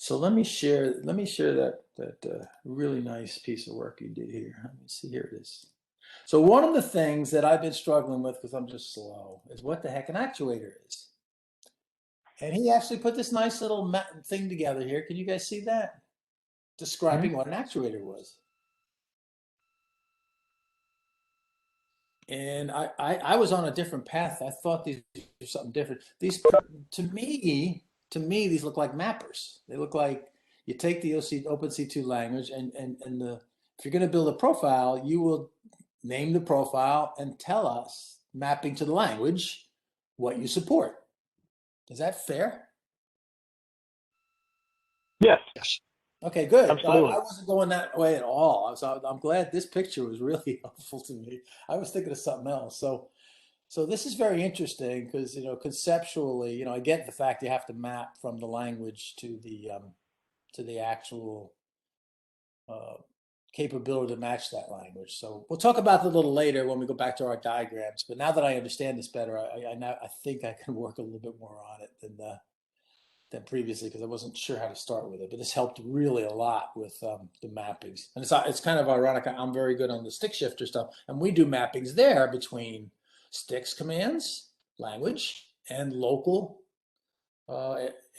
So let me share that really nice piece of work you did here. Let me see, here it is. So one of the things that I've been struggling with, because I'm just slow, is what the heck an actuator is. And he actually put this nice little thing together here. Can you guys see that? Describing what an actuator was. And I was on a different path. I thought these were something different. These, to me, these look like mappers. They look like you take the OpenC2 language and if you're going to build a profile, you will name the profile and tell us, mapping to the language, what you support. Is that fair? Yes. Okay, good. Absolutely. I wasn't going that way at all. I'm glad this picture was really helpful to me. I was thinking of something else. So this is very interesting because, conceptually, I get the fact you have to map from the language to the actual capability to match that language. So we'll talk about that a little later when we go back to our diagrams. But now that I understand this better, I think I can work a little bit more on it than previously, because I wasn't sure how to start with it. But this helped really a lot with the mappings. And it's kind of ironic. I'm very good on the stick shifter stuff, and we do mappings there between sticks commands, language, and local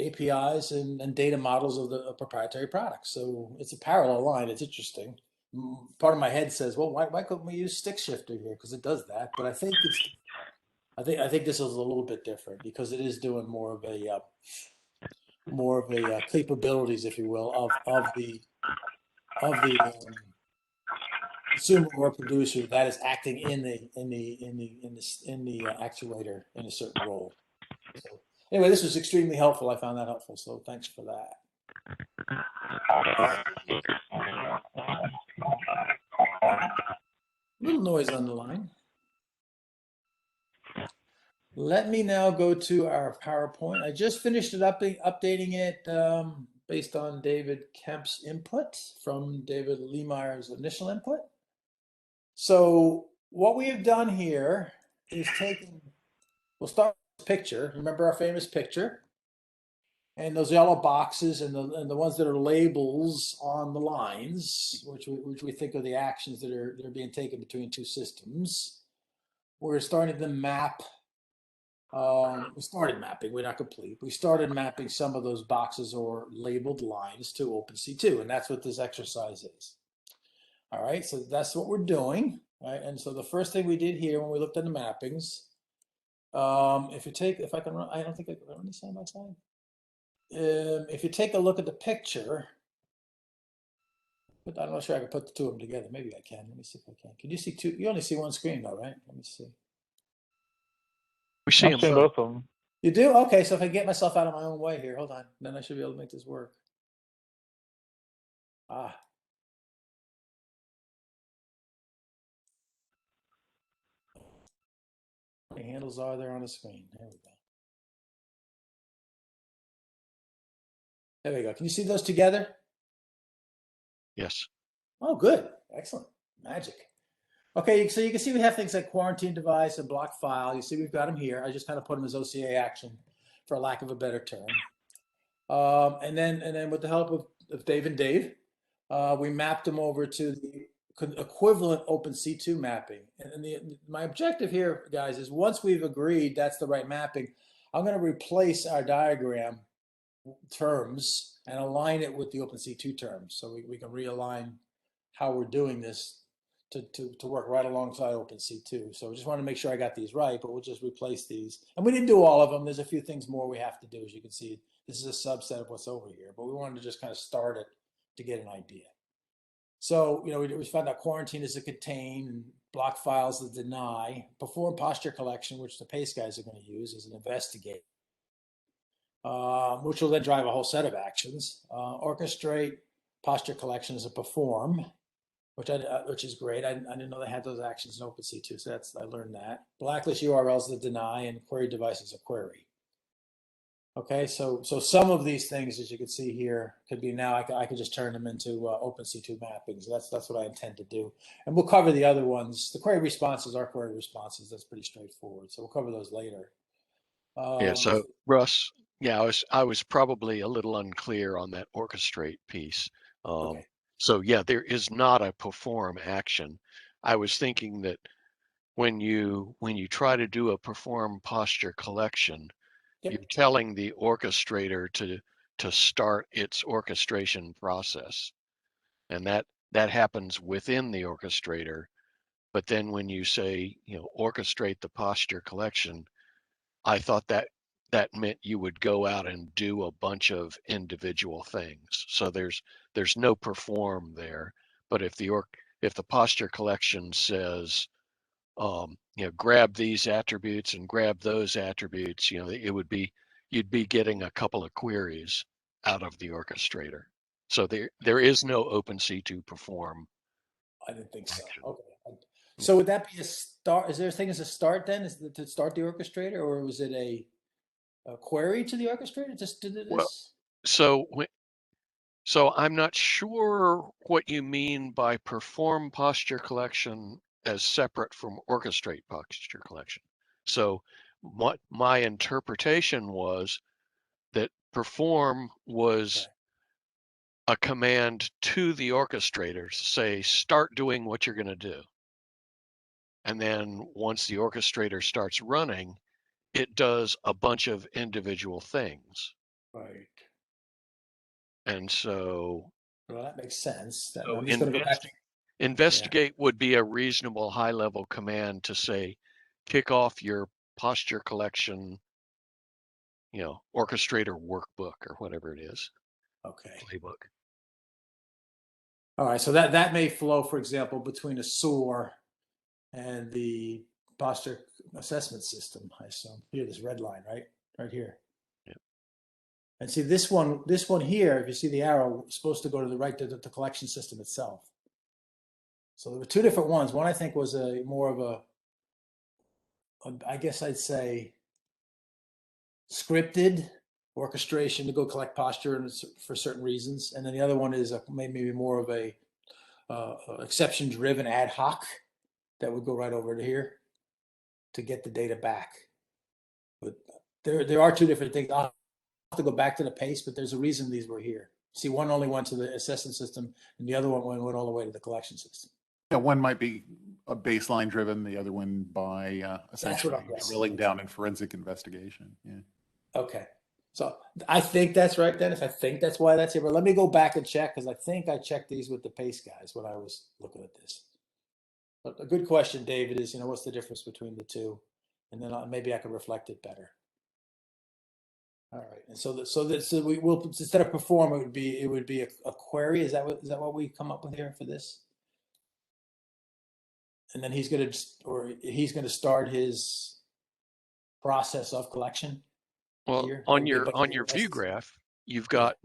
APIs and data models of the proprietary products. So it's a parallel line. It's interesting. Part of my head says, well, why couldn't we use stick shifter here? Because it does that. But I think this is a little bit different because it is doing more of a capabilities, if you will, of the consumer or producer that is acting in the actuator in a certain role. So anyway, this was extremely helpful. I found that helpful. So thanks for that. Little noise on the line. Let me now go to our PowerPoint. I just finished it updating it based on David Kemp's input from David Leemeyer's initial input. So what we have done here is we'll start with this picture. Remember our famous picture? And those yellow boxes and the ones that are labels on the lines, which we think are the actions that are being taken between two systems. We're starting to map. We started mapping. We're not complete. We started mapping some of those boxes or labeled lines to OpenC2, and that's what this exercise is. All right, so that's what we're doing. Right, and so the first thing we did here when we looked at the mappings, if I can run, I don't think I can run this side by side. If you take a look at the picture, but I'm not sure I can put the two of them together. Maybe I can. Let me see if I can. Can you see two? You only see one screen though, right? Let me see. We see them both of them. You do? Okay, so if I get myself out of my own way here, hold on. Then I should be able to make this work. Ah. How many handles are there on the screen? There we go. There we go. Can you see those together? Yes. Oh, good. Excellent. Magic. Okay, so you can see we have things like quarantine device and block file. You see we've got them here. I just kind of put them as OCA action for lack of a better term. And then with the help of Dave and Dave, we mapped them over to the equivalent OpenC2 mapping. And my objective here, guys, is once we've agreed that's the right mapping, I'm going to replace our diagram terms and align it with the OpenC2 terms. So we can realign how we're doing this to work right alongside OpenC2. So I just want to make sure I got these right, but we'll just replace these. And we didn't do all of them. There's a few things more we have to do. As you can see, this is a subset of what's over here, but we wanted to just kind of start it to get an idea. So, we found out quarantine is a contain, and block files is deny, perform posture collection, which the PACE guys are going to use as an investigate, which will then drive a whole set of actions. Orchestrate posture collection as a perform, which is great. I didn't know they had those actions in OpenC2, so I learned that. Blacklist URLs that deny, and query devices a query. Okay, so some of these things, as you can see here, could be now I could just turn them into OpenC2 mappings. That's what I intend to do, and we'll cover the other ones. The query responses are query responses. That's pretty straightforward. So we'll cover those later. Yeah. So Russ, Yeah, I was probably a little unclear on that orchestrate piece. Okay. So yeah, there is not a perform action. I was thinking that when you try to do a perform posture collection, Yep. you're telling the orchestrator to start its orchestration process, and that happens within the orchestrator. But then when you say, you know, orchestrate the posture collection, I thought that meant you would go out and do a bunch of individual things. So there's no perform there. But if the posture collection says, you know, grab these attributes and grab those attributes, you know, you'd be getting a couple of queries out of the orchestrator. So there is no OpenC2 perform I didn't think so. action. Okay. So would that be a start? Is there a thing as a start then? Is it to start the orchestrator, or was it a query to the orchestrator just to do Well, this? so so I'm not sure what you mean by perform posture collection as separate from orchestrate posture collection. So what my interpretation was that perform was Okay. a command to the orchestrator to say, start doing what you're going to do. And then once the orchestrator starts running, it does a bunch of individual things. Right. And so, Well, that makes sense. so I'm just going to go back. Yeah. investigate would be a reasonable high level command to say, kick off your posture collection, you know, orchestrator workbook or whatever it is, Okay. playbook. All right. So that may flow, for example, between a SOAR and the posture assessment system. I assume here, this red line, right here. Yeah. And see this one here. If you see the arrow, is supposed to go to the right to the collection system itself. So there were two different ones. One I think was a more of I guess I'd say scripted orchestration to go collect posture and for certain reasons, and then the other one is maybe more of a exception driven ad hoc that would go right over to here to get the data back. But there are two different things. I'll have to go back to the pace, but there's a reason these were here. See, one only went to the assessment system, and the other one went all the way to the collection system. Yeah, one might be a baseline driven, the other one by essentially drilling down in forensic investigation. Yeah. Okay. So I think that's right, Dennis. I think that's why that's here. But let me go back and check because I think I checked these with the pace guys when I was looking at this. But a good question, David, is what's the difference between the two, and then maybe I can reflect it better. All right. And so we will, instead of perform, it would be a query. Is that what we come up with here for this? And then he's gonna start his process of collection. Well, Here. on your view graph, you've got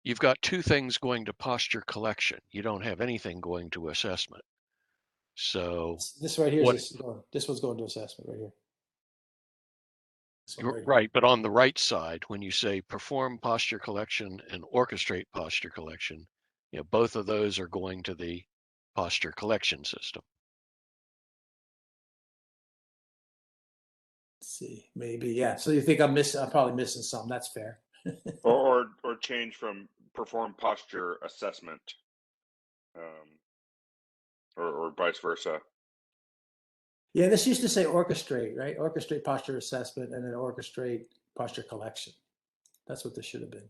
you've got two things going to posture collection. You don't have anything going to assessment. So this right here is this one's going to assessment right here. Right, but on the right side, when you say perform posture collection and orchestrate posture collection, you know, both of those are going to the posture collection system. Let's see, maybe, yeah. So you think I'm probably missing some. That's fair. or change from perform posture assessment, or vice versa. Yeah, this used to say orchestrate, right? Orchestrate posture assessment and then orchestrate posture collection. That's what this should have been.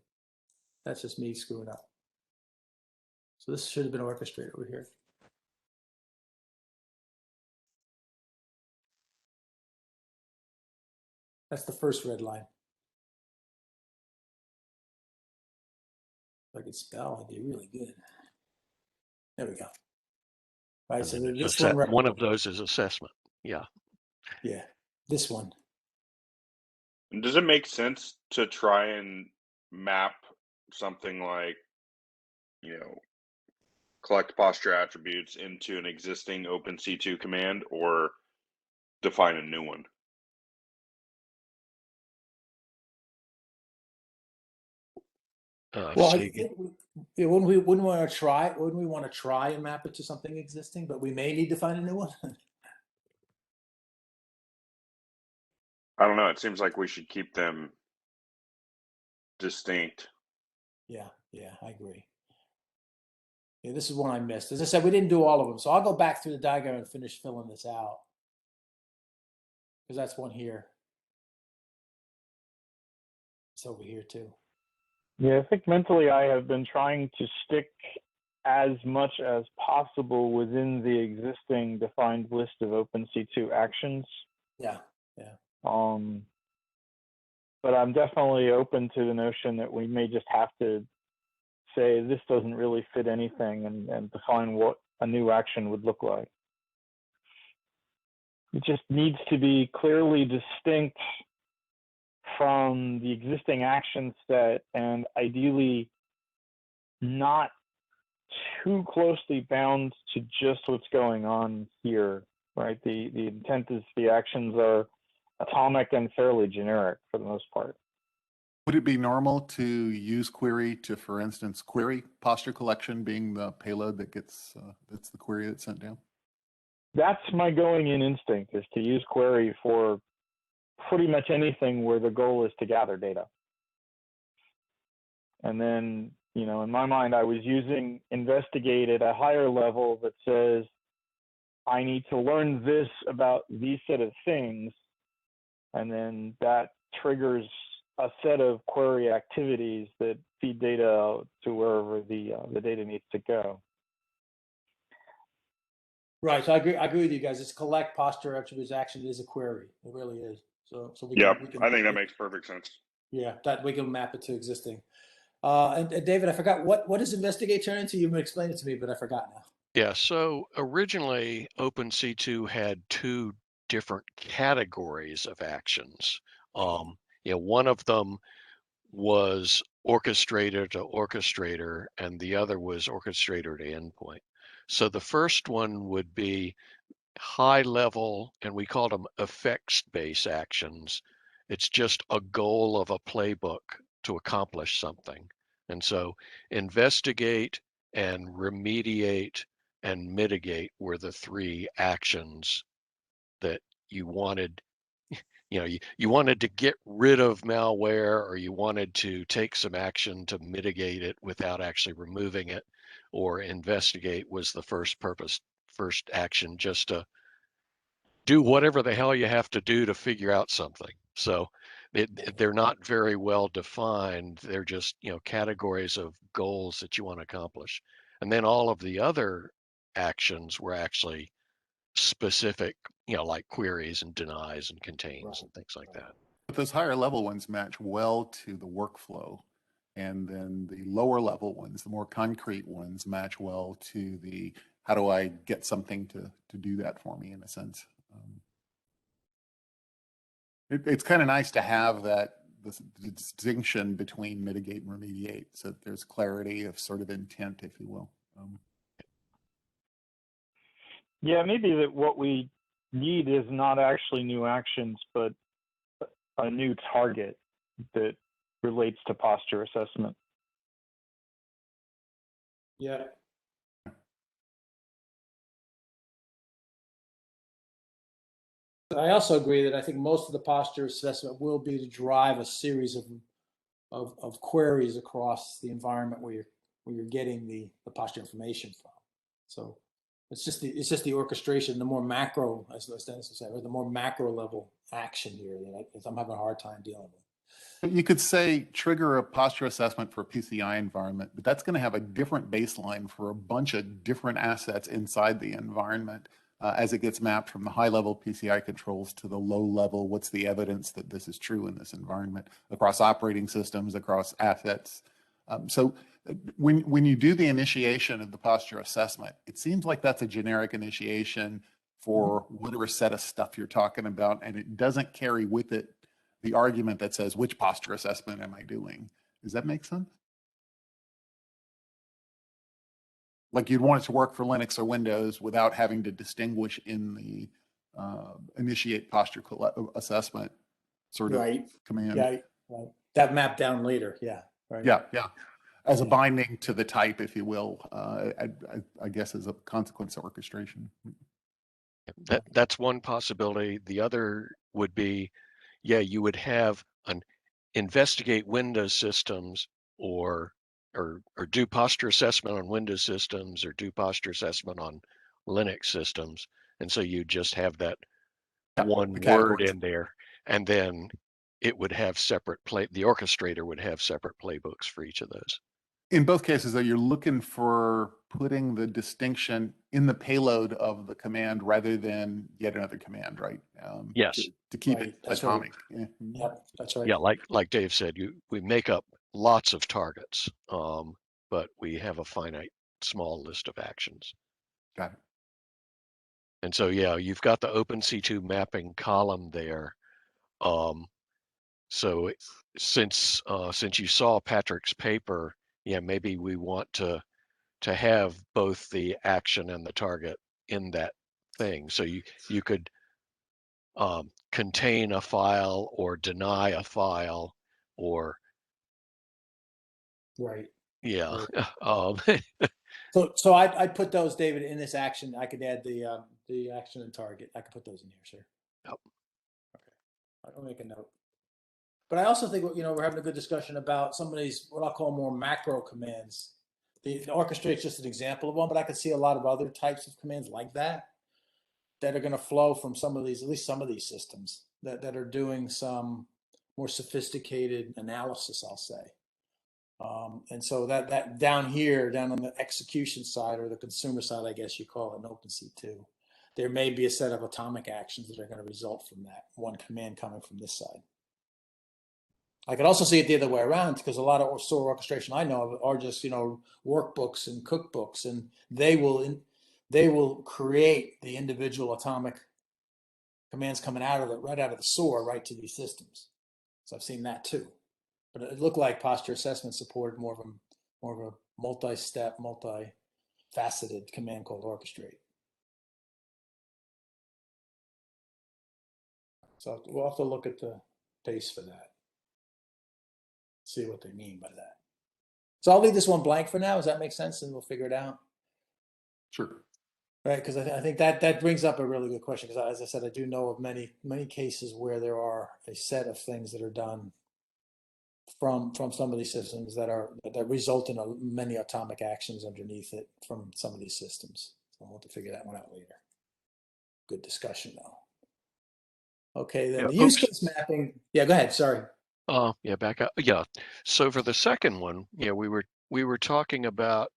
That's just me screwing up. So this should have been orchestrate over here. That's the first red line. If I could spell, I'd be really good. There we go. All right, so this one of those is assessment. Yeah. Yeah, this one. And does it make sense to try and map something like, collect posture attributes into an existing OpenC2 command, or define a new one? Well, I think wouldn't we want to try? Wouldn't we want to try and map it to something existing? But we may need to find a new one. I don't know. It seems like we should keep them distinct. Yeah, I agree. Yeah, this is one I missed. As I said, we didn't do all of them, so I'll go back through the diagram and finish filling this out, because that's one here. It's over here too. Yeah, I think mentally I have been trying to stick as much as possible within the existing defined list of OpenC2 actions. Yeah. But I'm definitely open to the notion that we may just have to say this doesn't really fit anything and define what a new action would look like. It just needs to be clearly distinct from the existing action set and ideally not too closely bound to just what's going on here, right? The intent is the actions are atomic and fairly generic for the most part. Would it be normal to use query to, for instance, query posture collection being the payload that gets, that's the query that's sent down? That's my going in instinct, is to use query for pretty much anything where the goal is to gather data. And then, you know, in my mind, I was using investigate at a higher level that says, I need to learn this about these set of things. And then that triggers a set of query activities that feed data to wherever the data needs to go. Right. So I agree with you guys. It's collect posture attributes action is a query. It really is. So we can, I think that makes perfect sense. Yeah, that we can map it to existing. And David, I forgot what does investigate turn into? You've been explaining it to me, but I forgot now. Yeah, so originally OpenC2 had two different categories of actions. You know, one of them was orchestrator to orchestrator, and the other was orchestrator to endpoint. So the first one would be high level, and we called them effects-based actions. It's just a goal of a playbook to accomplish something. And so investigate and remediate and mitigate were the three actions that you wanted. You know, you wanted to get rid of malware, or you wanted to take some action to mitigate it without actually removing it, or investigate was the first action, just to do whatever the hell you have to do to figure out something. So they're not very well defined. They're just, you know, categories of goals that you want to accomplish. And then all of the other actions were actually specific, you know, like queries and denies and contains and things like that. But those higher level ones match well to the workflow. And then the lower level ones, the more concrete ones, match well to the, how do I get something to do that for me, in a sense. It's kind of nice to have that the distinction between mitigate and remediate, so that there's clarity of sort of intent, if you will. Yeah, maybe that what we need is not actually new actions, but a new target that relates to posture assessment. Yeah. I also agree that I think most of the posture assessment will be to drive a series of queries across the environment where you're getting the posture information from. So it's just the orchestration, the more macro, as Dennis said, or the more macro level action here that I'm having a hard time dealing with. You could say trigger a posture assessment for a PCI environment, but that's going to have a different baseline for a bunch of different assets inside the environment as it gets mapped from the high level PCI controls to the low level. What's the evidence that this is true in this environment across operating systems, across assets? So when you do the initiation of the posture assessment, it seems like that's a generic initiation for whatever set of stuff you're talking about, and it doesn't carry with it the argument that says, which posture assessment am I doing? Does that make sense? Like you'd want it to work for Linux or Windows without having to distinguish in the initiate posture assessment sort of command. Yeah, right. That mapped down later. Yeah. Right. Yeah. As a binding to the type, if you will, I guess as a consequence of orchestration. That's one possibility. The other would be, yeah, you would have an investigate Windows systems or do posture assessment on Windows systems or do posture assessment on Linux systems. And so you just have that one the word categories. in there, and then it would have the orchestrator would have separate playbooks for each of those. In both cases, though, you're looking for putting the distinction in the payload of the command rather than yet another command, right? Yes. To keep Right, it that's atomic. right. Yeah. Yep, that's right. Yeah, like Dave said, we make up lots of targets, but we have a finite small list of actions. Got it. And so, yeah, you've got the OpenC2 mapping column there. So since you saw Patrick's paper, yeah, maybe we want to have both the action and the target in that thing. So you could contain a file or deny a file, or Right. yeah. Right. So I put those, David, in this action. I could add the action and target. I could put those in here, sir. Yep. Okay. I'll make a note. But I also think, you know, we're having a good discussion about some of these, what I'll call more macro commands. The orchestrate is just an example of one, but I can see a lot of other types of commands like that are going to flow from some of these, at least some of these systems that are doing some more sophisticated analysis, I'll say. And so that down here, down on the execution side or the consumer side, I guess you call it in OpenC2, there may be a set of atomic actions that are going to result from that one command coming from this side. I could also see it the other way around, because a lot of SOAR orchestration I know of are just, you know, workbooks and cookbooks, and they will create the individual atomic commands coming out of it, right out of the SOAR, right to these systems. So I've seen that too. But it looked like posture assessment supported more of a multi-step, multi-faceted command called orchestrate. So we'll have to look at the base for that. See what they mean by that. So I'll leave this one blank for now. Does that make sense? And we'll figure it out. Sure. Right, because I think that brings up a really good question. Because as I said, I do know of many cases where there are a set of things that are done from some of these systems that result in many atomic actions underneath it from some of these systems. So I'll have to figure that one out later. Good discussion though. Okay, then Yeah, the use case mapping. Yeah, go ahead. Sorry. Yeah, back up. Yeah. So for the second one, yeah, we were talking about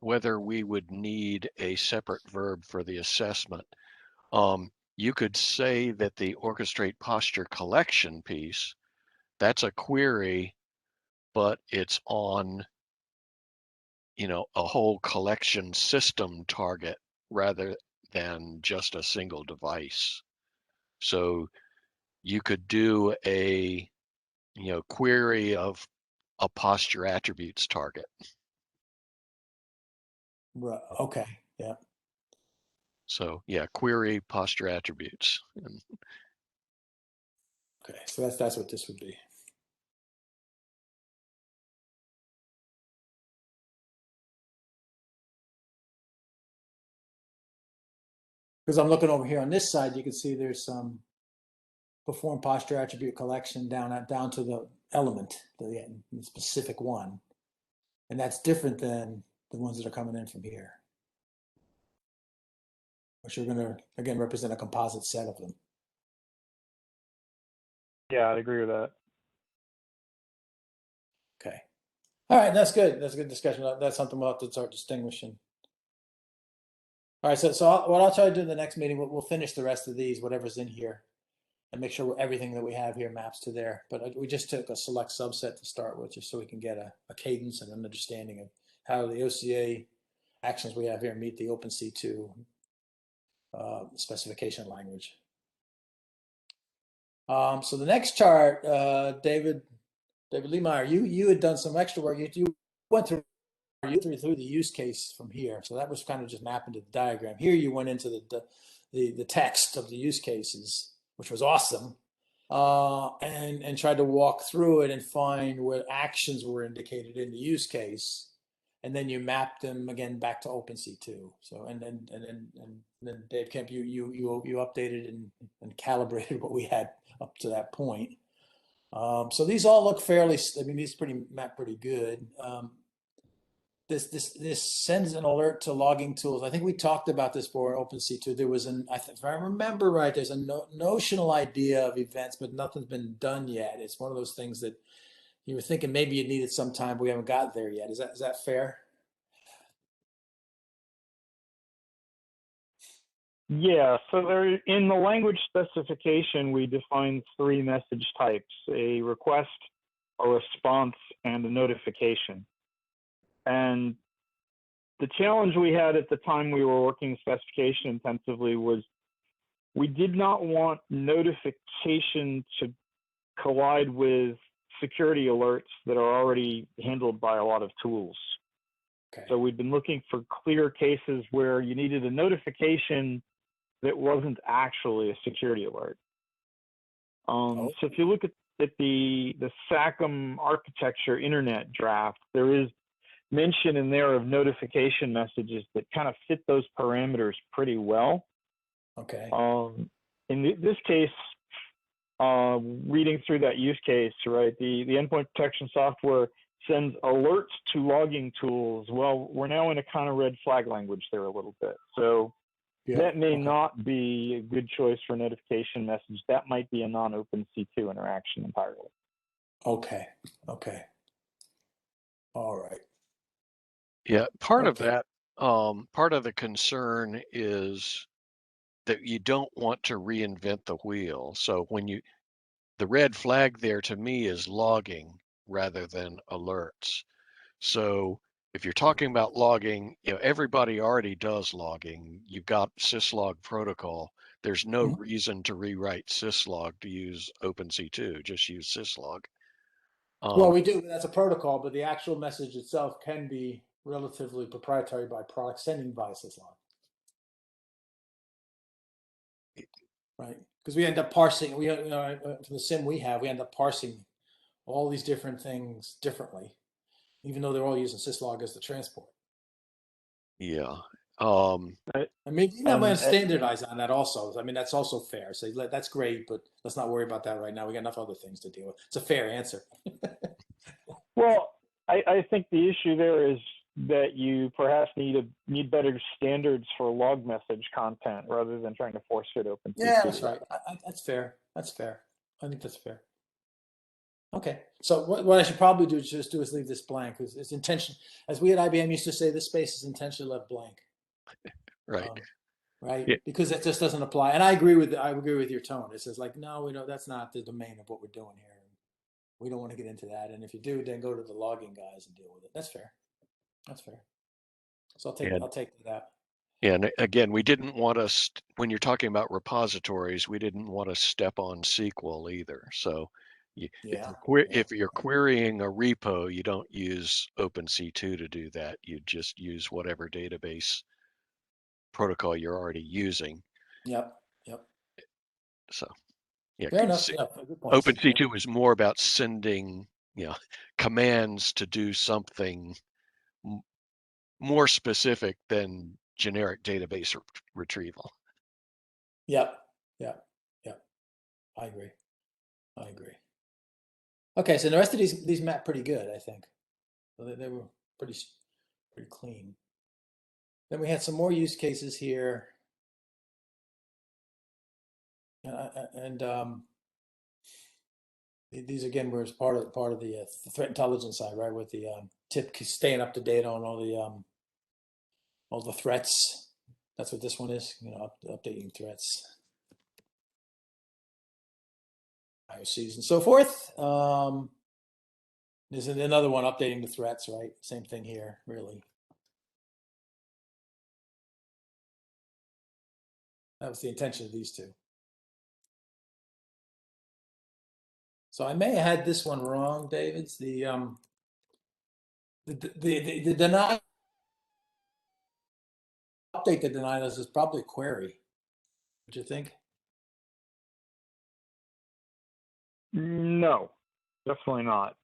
whether we would need a separate verb for the assessment. You could say that the orchestrate posture collection piece, that's a query, but it's on, you know, a whole collection system target rather than just a single device. So you could do a, you know, query of a posture attributes target. Right. Okay. Yeah. So yeah, query posture attributes. And Okay. So that's what this would be. Because I'm looking over here on this side, you can see there's some perform posture attribute collection down to the element, the specific one, and that's different than the ones that are coming in from here, which are going to again represent a composite set of them. Yeah, I'd agree with that. Okay. All right, that's good. That's a good discussion. That's something we'll have to start distinguishing. All right, so what I'll try to do in the next meeting, we'll finish the rest of these, whatever's in here, and make sure everything that we have here maps to there. But we just took a select subset to start with, just so we can get a cadence and an understanding of how the OCA actions we have here meet the OpenC2 specification language. So the next chart, David Leemeyer, you had done some extra work. You went through the use case from here, so that was kind of just mapping to the diagram. Here you went into the text of the use cases, which was awesome, and tried to walk through it and find where actions were indicated in the use case, and then you mapped them again back to OpenC2. So and then Dave Kemp, you updated and calibrated what we had up to that point. So these all look fairly, I mean, these map pretty good. This sends an alert to logging tools. I think we talked about this before in OpenC2. There was if I remember right, there's a notional idea of events, but nothing's been done yet. It's one of those things that you were thinking maybe you needed some time, but we haven't got there yet. Is that fair? Yeah, so there in the language specification, we define 3 message types: a request, a response, and a notification. And the challenge we had at the time we were working specification intensively was we did not want notification to collide with security alerts that are already handled by a lot of tools. Okay. So we've been looking for clear cases where you needed a notification that wasn't actually a security alert. So if you look at the SACM architecture internet draft, there is mention in there of notification messages that kind of fit those parameters pretty well. Okay. In this case, reading through that use case, right, the endpoint protection software sends alerts to logging tools. Well, we're now in a kind of red flag language there a little bit. So that may not be a good choice for notification message. That might be a non-OpenC2 interaction entirely. Okay. All right. Yeah, part of that, part of the concern is that you don't want to reinvent the wheel. So when the red flag there to me is logging rather than alerts. So if you're talking about logging, everybody already does logging. You've got syslog protocol. There's no reason to rewrite syslog to use OpenC2. Just use syslog. Well, we do. That's a protocol, but the actual message itself can be relatively proprietary by product sending via syslog. Right, because we end up parsing. From the sim we end up parsing all these different things differently, even though they're all using syslog as the transport. Yeah. I mean, you know, I'm going to standardize on that also. I mean, that's also fair. So that's great, but let's not worry about that right now. We got enough other things to deal with. It's a fair answer. Well, I think the issue there is that you perhaps need better standards for log message content rather than trying to force fit OpenC2. Yeah, that's right. That's fair. That's fair. I think that's fair. Okay, so what I should probably do is leave this blank. Because it's intention, as we at IBM used to say, this space is intentionally left blank. Right. Right. Yeah. Because it just doesn't apply. And I agree with your tone. It says like, no, that's not the domain of what we're doing here. We don't want to get into that. And if you do, then go to the logging guys and deal with it. That's fair. That's fair. So I'll take that out. Yeah, and again, we didn't want to, when you're talking about repositories, we didn't want to step on SQL either. So if you're querying a repo, you don't use OpenC2 to do that. You just use whatever database protocol you're already using. Yep. So yeah, fair enough. Yeah, OpenC2 is more about sending commands to do something more specific than generic database retrieval. Yep. I agree. Okay, so the rest of these map pretty good, I think. So they were pretty clean. Then we had some more use cases here, and these again were as part of the threat intelligence side, right? With the tip staying up to date on all the threats. That's what this one is, updating threats, IOCs and so forth. There's another one updating the threats, right? Same thing here, really. That was the intention of these two. So I may have had this one wrong, David's the deny update that denied us is probably a query. Would you think? No, definitely not.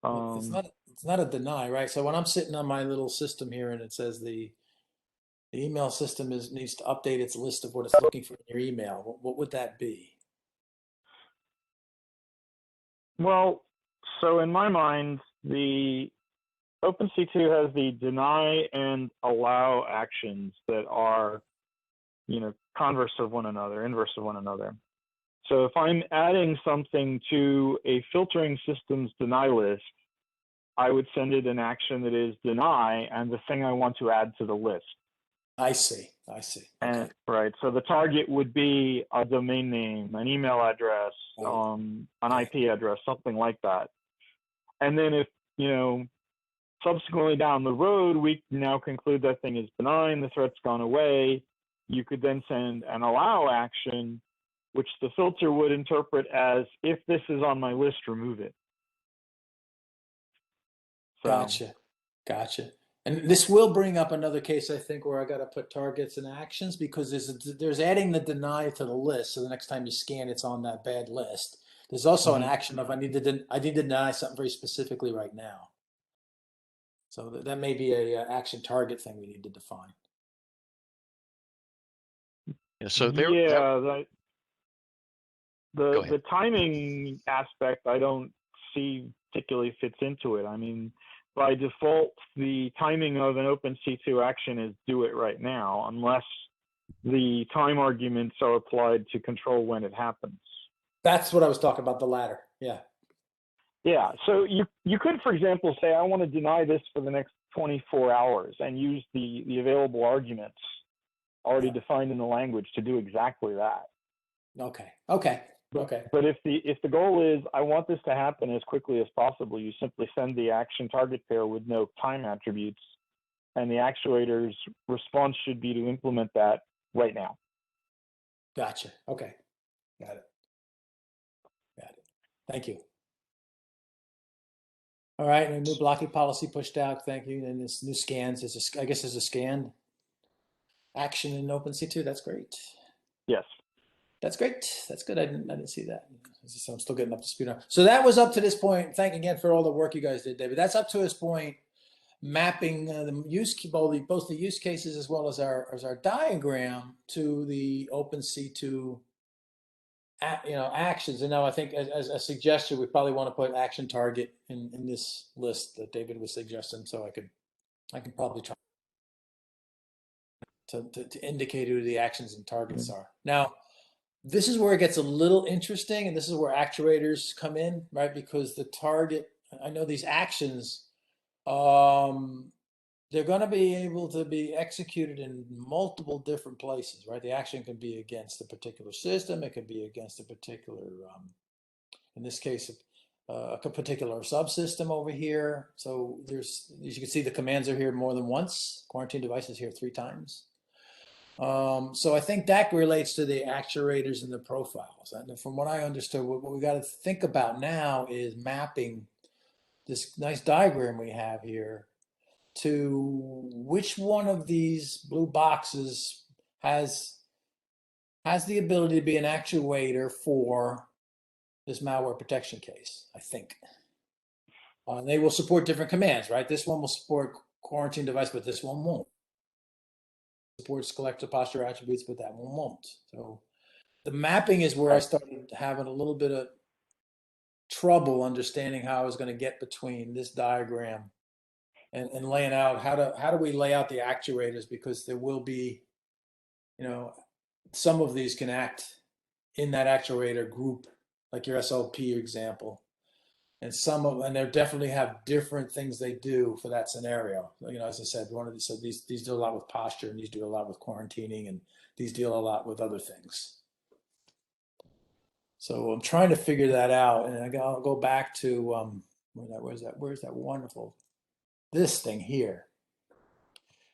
It's not a deny, right? So when I'm sitting on my little system here and it says the email system needs to update its list of what it's looking for in your email, what would that be? Well, so in my mind, the OpenC2 has the deny and allow actions that are, converse of one another, inverse of one another. So if I'm adding something to a filtering system's deny list, I would send it an action that is deny and the thing I want to add to the list. I see. Okay. And right, so the target would be a domain name, an email address, an IP address, something like that. And then if, subsequently down the road, we now conclude that thing is benign, the threat's gone away, you could then send an allow action, which the filter would interpret as, if this is on my list, remove it. So, Gotcha. And this will bring up another case, I think, where I got to put targets and actions, because there's adding the deny to the list. So the next time you scan, it's on that bad list. There's also an action of I need to deny something very specifically right now. So that may be a action target thing we need to define. Yeah, so the timing aspect I don't see particularly fits into it. I mean, by default, the timing of an OpenC2 action is do it right now, unless the time arguments are applied to control when it happens. That's what I was talking about, the latter. Yeah. Yeah. So you could, for example, say, I want to deny this for the next 24 hours and use the available arguments already defined in the language to do exactly that. Okay. But if the goal is, I want this to happen as quickly as possible, you simply send the action target pair with no time attributes, and the actuator's response should be to implement that right now. Gotcha. Okay. Got it. Thank you. All right, and a new blocking policy pushed out. Thank you. And this new scans I guess there's a scan action in OpenC2. That's great. Yes. That's great. That's good. I didn't see that. So I'm still getting up to speed on. So that was up to this point. Thank you again for all the work you guys did, David. That's up to this point, mapping the both the use cases as well as our diagram to the OpenC2 actions. And now I think as a suggestion, we probably want to put action target in this list that David was suggesting. So I can probably try to indicate who the actions and targets are. Now, this is where it gets a little interesting, and this is where actuators come in, right? Because the target, I know these actions, they're going to be able to be executed in multiple different places, right? The action can be against a particular system. It could be against a particular, in this case, a particular subsystem over here. So there's, as you can see, the commands are here more than once. Quarantine devices here 3 times. So I think that relates to the actuators and the profiles. And from what I understood, what we got to think about now is mapping this nice diagram we have here to which one of these blue boxes has the ability to be an actuator for this malware protection case, I think. They will support different commands, right? This one will support quarantine device, but this one won't. Supports collector posture attributes, but that one won't. So the mapping is where I started having a little bit of trouble understanding how I was going to get between this diagram and laying out how do we lay out the actuators, because there will be, some of these can act in that actuator group, like your SLP example, and and they definitely have different things they do for that scenario. As I said, these deal a lot with posture, and these deal a lot with quarantining, and these deal a lot with other things. So I'm trying to figure that out, and I'll go back to where's that wonderful this thing here.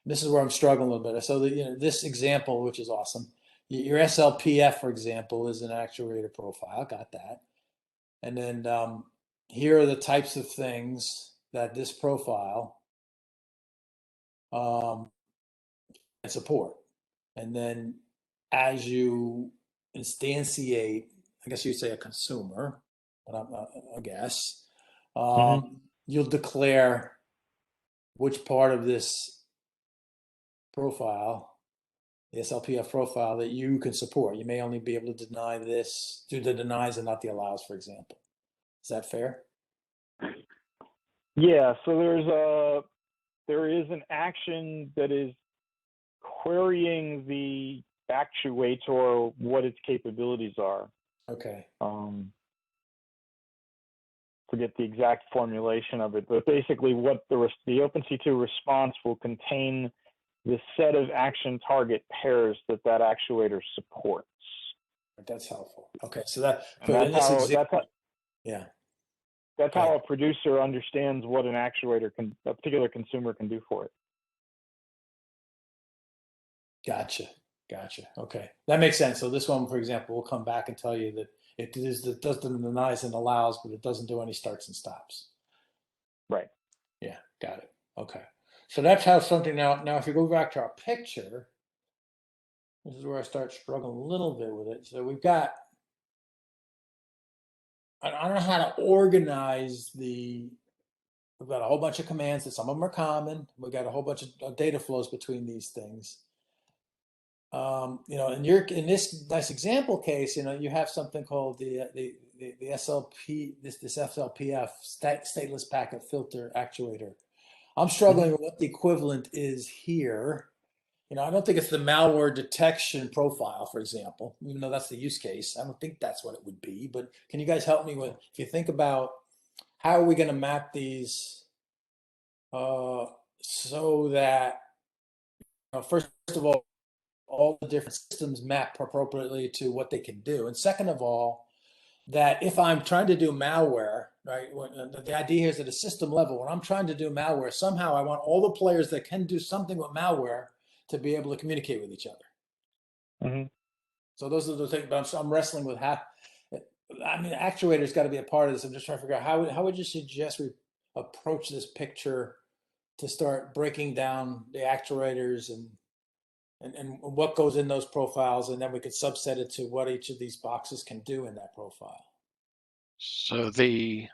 This is where I'm struggling a little bit. So this example, which is awesome, your SLPF, for example, is an actuator profile. Got that. And then here are the types of things that this profile can support. And then as you instantiate, I guess you'd say a consumer, but I guess, you'll declare which part of this profile, the SLPF profile, that you can support. You may only be able to deny this, do the denies and not the allows, for example. Is that fair? Yeah, so there is an action that is querying the actuator, what its capabilities are. Okay. Forget the exact formulation of it, but basically what the OpenC2 response will contain the set of action target pairs that actuator supports. That's helpful. Okay, so that, And that's yeah. That's how a producer understands what an actuator a particular consumer can do for it. Gotcha. Okay, that makes sense. So this one, for example, will come back and tell you that it does the denies and allows, but it doesn't do any starts and stops. Right. Yeah, got it. Okay, so that's how something now. Now, if you go back to our picture, this is where I start struggling a little bit with it. So we've got, I don't know how to organize we've got a whole bunch of commands that some of them are common. We've got a whole bunch of data flows between these things. In this nice example case, you have something called the SLP, this SLPF, stateless packet filter actuator. I'm struggling with what the equivalent is here. I don't think it's the malware detection profile, for example, even though that's the use case. I don't think that's what it would be, but can you guys help me with, if you think about how are we going to map these so that, first of all the different systems map appropriately to what they can do. And second of all, that if I'm trying to do malware, right, the idea here is at a system level, when I'm trying to do malware, somehow I want all the players that can do something with malware to be able to communicate with each other. Mm-hmm. So those are the things, but I'm wrestling with how, actuators got to be a part of this. I'm just trying to figure out how would you suggest we approach this picture to start breaking down the actuators and what goes in those profiles, and then we could subset it to what each of these boxes can do in that profile. So the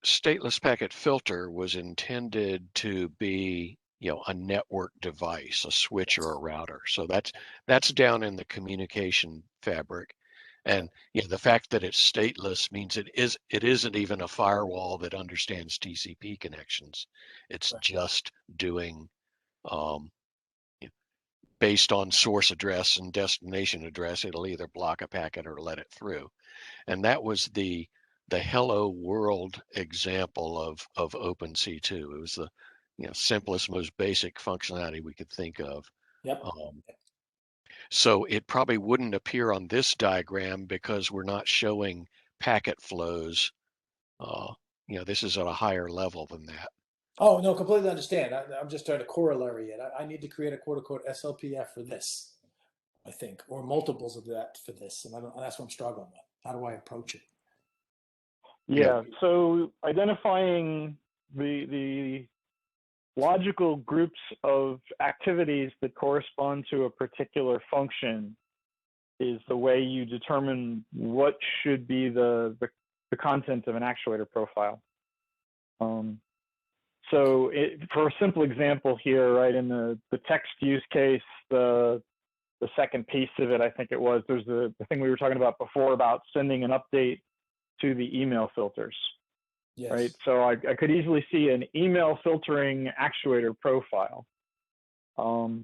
stateless packet filter was intended to be, a network device, a switch or a router. So that's down in the communication fabric. And the fact that it's stateless means it isn't even a firewall that understands TCP connections. It's just doing based on source address and destination address, it'll either block a packet or let it through. And that was the hello world example of OpenC2. It was the simplest, most basic functionality we could think of. Yep. So it probably wouldn't appear on this diagram because we're not showing packet flows. This is at a higher level than that. Oh, no, completely understand. I'm just trying to corollary it. I need to create a quote unquote SLPF for this, I think, or multiples of that for this. And that's what I'm struggling with. How do I approach it? Yeah, so identifying the logical groups of activities that correspond to a particular function is the way you determine what should be the content of an actuator profile. So for a simple example here, right, in the text use case, the second piece of it, I think it was, there's the thing we were talking about before about sending an update to the email filters. Yes. Right, so I could easily see an email filtering actuator profile. For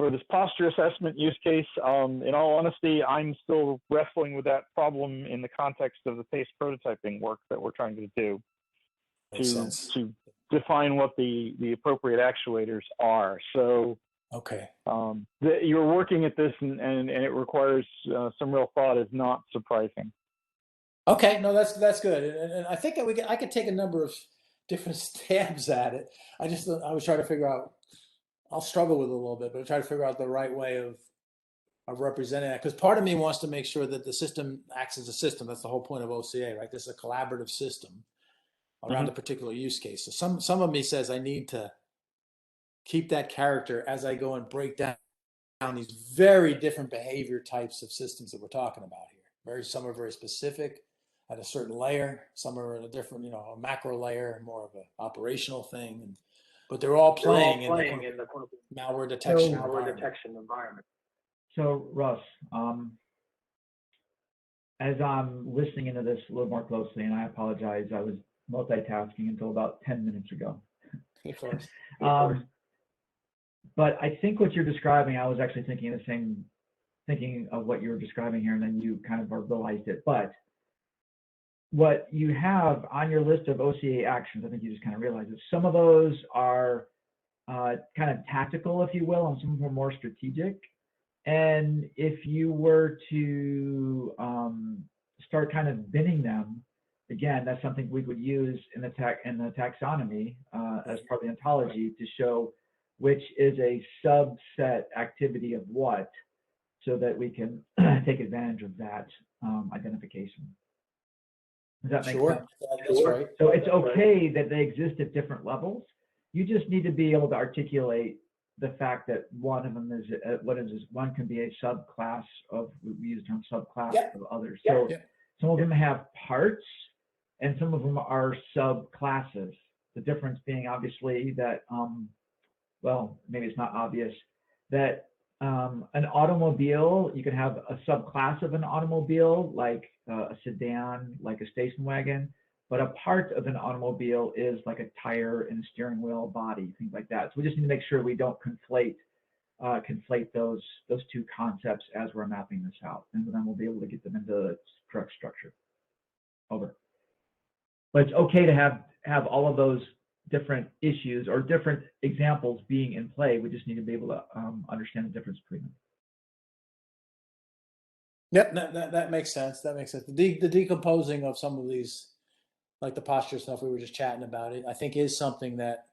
this posture assessment use case, in all honesty, I'm still wrestling with that problem in the context of the PACE prototyping work that we're trying to do to define what the appropriate actuators are. So okay, you're working at this and it requires some real thought is not surprising. Okay, no, that's good, and I think I could take a number of different stabs at it. I was trying to figure out. I'll struggle with it a little bit, but I'll try to figure out the right way of representing that, because part of me wants to make sure that the system acts as a system. That's the whole point of OCA, right? This is a collaborative system around a particular use case. So some of me says I need to keep that character as I go and break down these very different behavior types of systems that we're talking about here. Some are very specific at a certain layer. Some are in a different, a macro layer, more of an operational thing. But they're all playing in the malware detection environment. So Russ, as I'm listening into this a little more closely, and I apologize, I was multitasking until about 10 minutes ago. Of course. But I think what you're describing, I was actually thinking of what you were describing here, and then you kind of verbalized it. But what you have on your list of OCA actions, I think you just kind of realized it. Some of those are kind of tactical, if you will, and some of them are more strategic. And if you were to start kind of binning them, again, that's something we would use in the taxonomy as part of the ontology to show which is a subset activity of what, so that we can take advantage of that identification. Does that make sense? That's right. So it's okay that they exist at different levels. You just need to be able to articulate the fact that one of them is one can be a subclass of, we use the term subclass of others. So some of them have parts and some of them are subclasses. The difference being obviously that, well, maybe it's not obvious, that an automobile, you can have a subclass of an automobile, like a sedan, like a station wagon, but a part of an automobile is like a tire and a steering wheel, body, things like that. So we just need to make sure we don't conflate those two concepts as we're mapping this out, and then we'll be able to get them into the correct structure. Over. But it's okay to have all of those different issues or different examples being in play. We just need to be able to understand the difference between them. Yep, that makes sense. That makes sense. The decomposing of some of these, like the posture stuff we were just chatting about, it I think is something that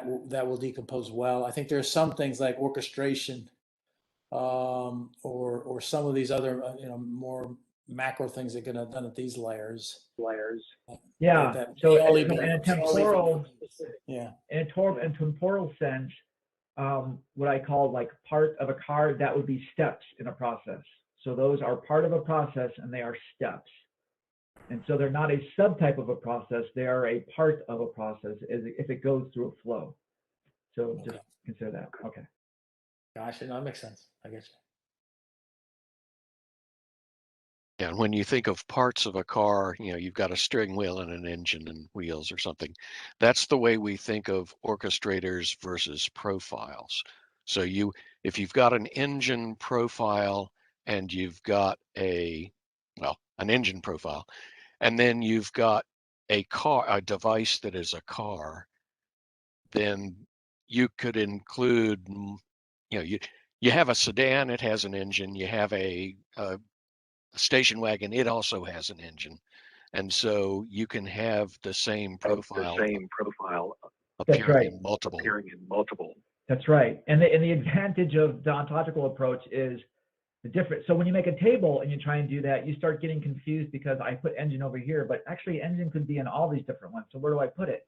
will decompose well. I think there's some things like orchestration, or some of these other more macro things that get done at these layers. Yeah. So in a temporal, yeah, in a temporal sense, what I call like part of a car, that would be steps in a process. So those are part of a process and they are steps. And so they're not a subtype of a process, they are a part of a process if it goes through a flow. So just consider that. Okay. Gosh, that makes sense. I get you. And when you think of parts of a car, you've got a steering wheel and an engine and wheels or something. That's the way we think of orchestrators versus profiles. So if you've got an engine profile and you've got an engine profile, and then you've got a device that is a car, then you could include, you have a sedan, it has an engine, you have a station wagon, it also has an engine. And so you can have the same profile appearing in multiple. That's right. And the advantage of the ontological approach is the difference. So when you make a table and you try and do that, you start getting confused because I put engine over here, but actually engine could be in all these different ones. So where do I put it?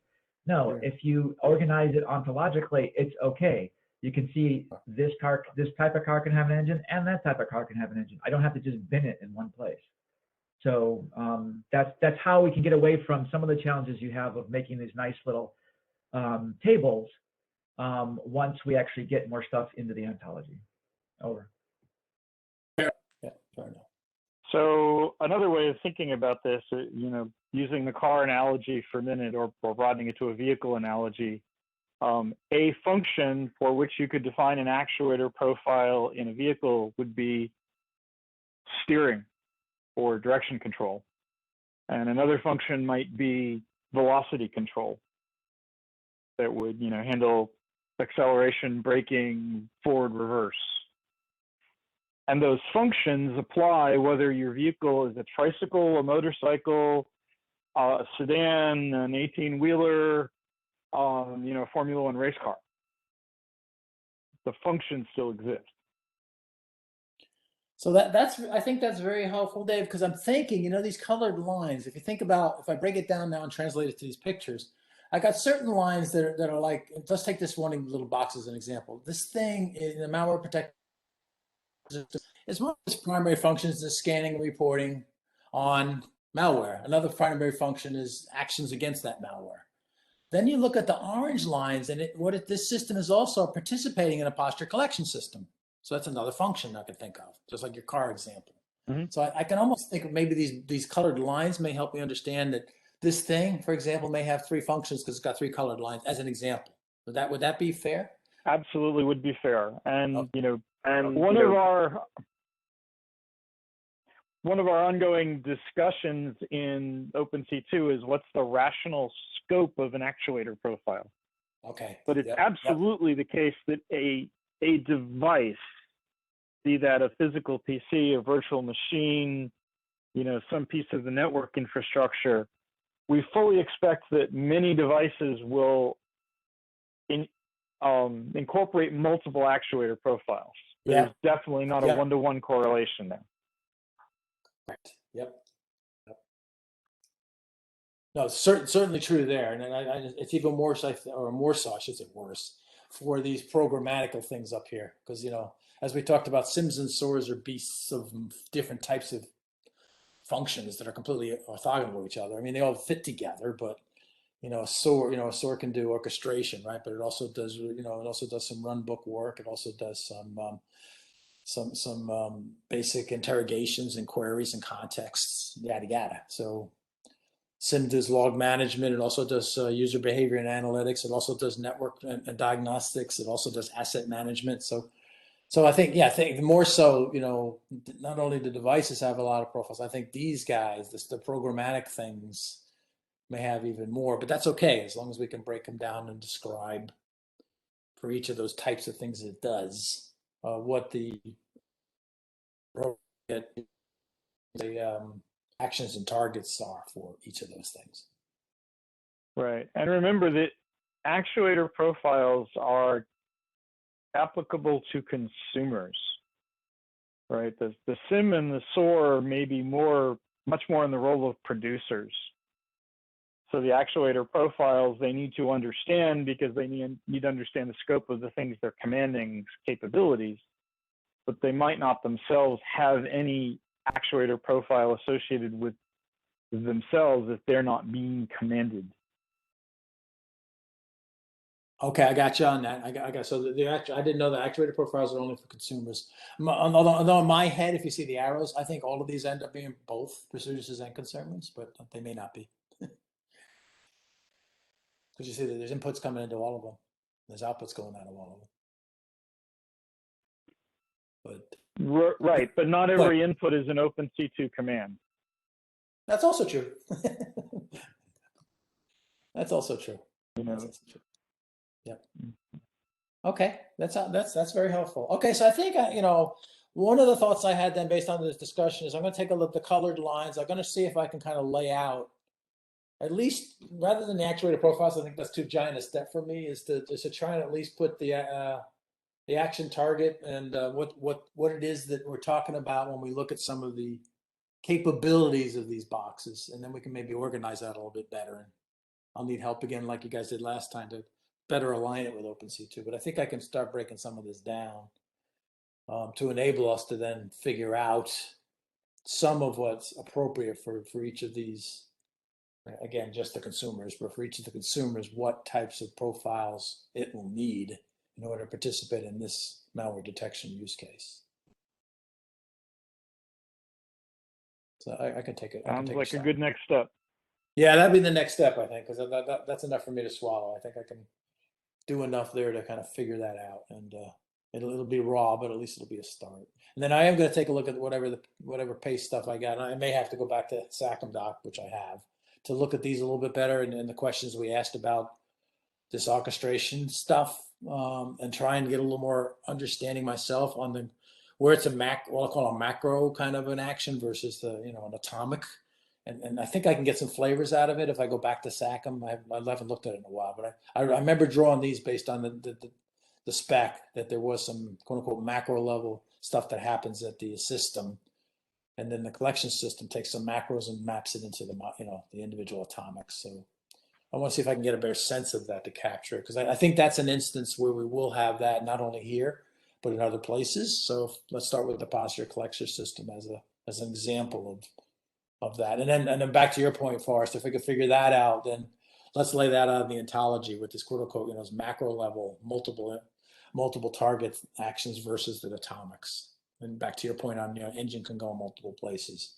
No, if you organize it ontologically, it's okay. You can see this type of car can have an engine and that type of car can have an engine. I don't have to just bin it in one place. So that's how we can get away from some of the challenges you have of making these nice little tables once we actually get more stuff into the ontology. Over. Yeah, fair enough. So another way of thinking about this, using the car analogy for a minute, or broadening it to a vehicle analogy, a function for which you could define an actuator profile in a vehicle would be steering or direction control. And another function might be velocity control that would, handle acceleration, braking, forward, reverse. And those functions apply whether your vehicle is a tricycle, a motorcycle, a sedan, an 18-wheeler, Formula One race car. The functions still exist. So I think that's very helpful, Dave, because I'm thinking, these colored lines, if you think about, if I break it down now and translate it to these pictures, I got certain lines that are like, let's take this one little box as an example. This thing in the malware protect is one of its primary functions is scanning and reporting on malware. Another primary function is actions against that malware. Then you look at the orange lines, and this system is also participating in a posture collection system. So that's another function I could think of, just like your car example. So I can almost think of maybe these colored lines may help me understand that this thing, for example, may have 3 functions because it's got 3 colored lines as an example. Would that be fair? Absolutely would be fair. And, Okay. you know, one of our ongoing discussions in OpenC2 is what's the rational scope of an actuator profile. Okay. But it's absolutely the case that a device, be that a physical PC, a virtual machine, you know, some piece of the network infrastructure, we fully expect that many devices will incorporate multiple actuator profiles. There's definitely not a one-to-one correlation there. Right. Yep. No, certainly true there, and it's even more so, I should say worse, for these programmatical things up here, because you know, as we talked about, sims and sors are beasts of different types of functions that are completely orthogonal to each other. I mean, they all fit together, but you know, a SOR can do orchestration, right? But it also does, you know, it also does some run book work. It also does some basic interrogations and queries and contexts, yada yada. So SIM does log management. It also does user behavior and analytics. It also does network and diagnostics. It also does asset management. So I think, I think more so, you know, not only do devices have a lot of profiles, I think these guys, the programmatic things may have even more, but that's okay as long as we can break them down and describe for each of those types of things it does, what the actions and targets are for each of those things. Right. And remember that actuator profiles are applicable to consumers, right? The SIM and the SOR may be much more in the role of producers. So the actuator profiles they need to understand because they need to understand the scope of the things they're commanding capabilities, but they might not themselves have any actuator profile associated with themselves if they're not being commanded. Okay, I got you on that. I got so I didn't know the actuator profiles are only for consumers. Although in my head, if you see the arrows, I think all of these end up being both producers and consumers, but they may not be. Because you see that there's inputs coming into all of them. There's outputs going out of all of them. But right, but not every input is an OpenC2 command. That's also true. That's also true. You know. That's also true. Yep. Okay, that's very helpful. Okay, so I think you know, one of the thoughts I had then based on this discussion is I'm going to take a look at the colored lines. I'm going to see if I can kind of lay out, at least rather than the actuator profiles. I think that's too giant a step for me. Is to try and at least put the action target and what it is that we're talking about when we look at some of the capabilities of these boxes, and then we can maybe organize that a little bit better. And I'll need help again, like you guys did last time, to better align it with OpenC2. But I think I can start breaking some of this down to enable us to then figure out some of what's appropriate for each of these. Again, just the consumers, but for each of the consumers, what types of profiles it will need in order to participate in this malware detection use case. So I can take it. Sounds like a good next step. Yeah, that'd be the next step, I think, because that's enough for me to swallow. I think I can do enough there to kind of figure that out, and it'll be raw, but at least it'll be a start. And then I am going to take a look at whatever paste stuff I got. And I may have to go back to SACM doc, which I have, to look at these a little bit better and the questions we asked about this orchestration stuff, and try and get a little more understanding myself on where it's what I call a macro kind of an action versus an atomic. And I think I can get some flavors out of it if I go back to SACM. I haven't looked at it in a while, but I remember drawing these based on the spec, that there was some quote unquote macro level stuff that happens at the system, and then the collection system takes some macros and maps it into the individual atomics. So I want to see if I can get a better sense of that to capture it, because I think that's an instance where we will have that not only here but in other places. So let's start with the posture collection system as an example of that, and then back to your point, Forrest. If we could figure that out, then let's lay that out in the ontology with this quote unquote macro level multiple target actions versus the atomics. And back to your point on, engine can go in multiple places.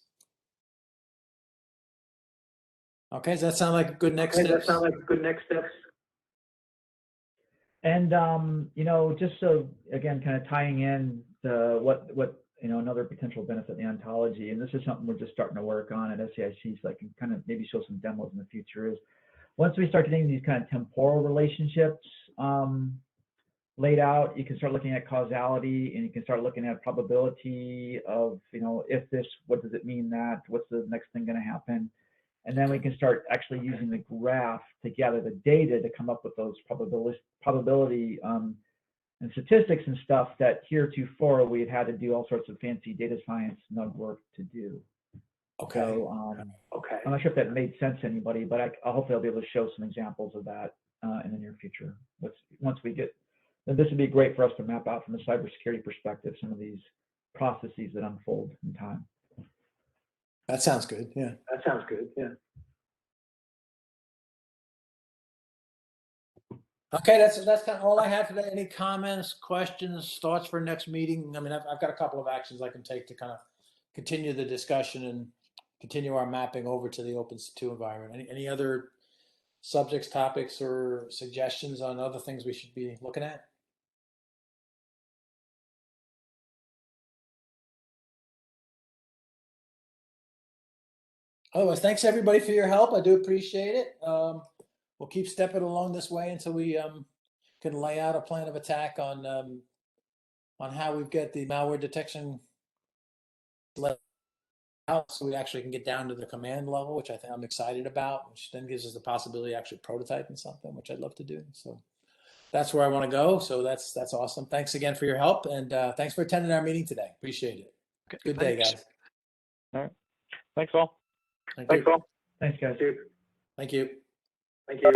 Okay, does that sound like a good next steps? And just so again, kind of tying in the what another potential benefit of the ontology, and this is something we're just starting to work on at SAIC, so I can kind of maybe show some demos in the future, is once we start getting these kind of temporal relationships laid out, you can start looking at causality, and you can start looking at probability of, if this, what does it mean that, what's the next thing going to happen? And then we can start actually using the graph to gather the data to come up with those probability and statistics and stuff that heretofore we've had to do all sorts of fancy data science nug work to do. Okay. So, I'm not sure if that made sense to anybody, but hopefully I'll be able to show some examples of that in the near future. Once we get, this would be great for us to map out from a cybersecurity perspective some of these processes that unfold in time. That sounds good. Yeah. Okay, that's kind of all I have today. Any comments, questions, thoughts for next meeting? I mean, I've got a couple of actions I can take to kind of continue the discussion and continue our mapping over to the OpenC2 environment. Any other subjects, topics, or suggestions on other things we should be looking at? Otherwise, thanks everybody for your help. I do appreciate it. We'll keep stepping along this way until we can lay out a plan of attack on how we get the malware detection out, so we actually can get down to the command level, which I'm excited about, which then gives us the possibility of actually prototyping something, which I'd love to do. So that's where I want to go. So that's awesome. Thanks again for your help, and thanks for attending our meeting today. Appreciate it. Okay, Good day, thanks. guys. All right. Thanks all. Thank you. Thanks, guys. Thank you. Thank you.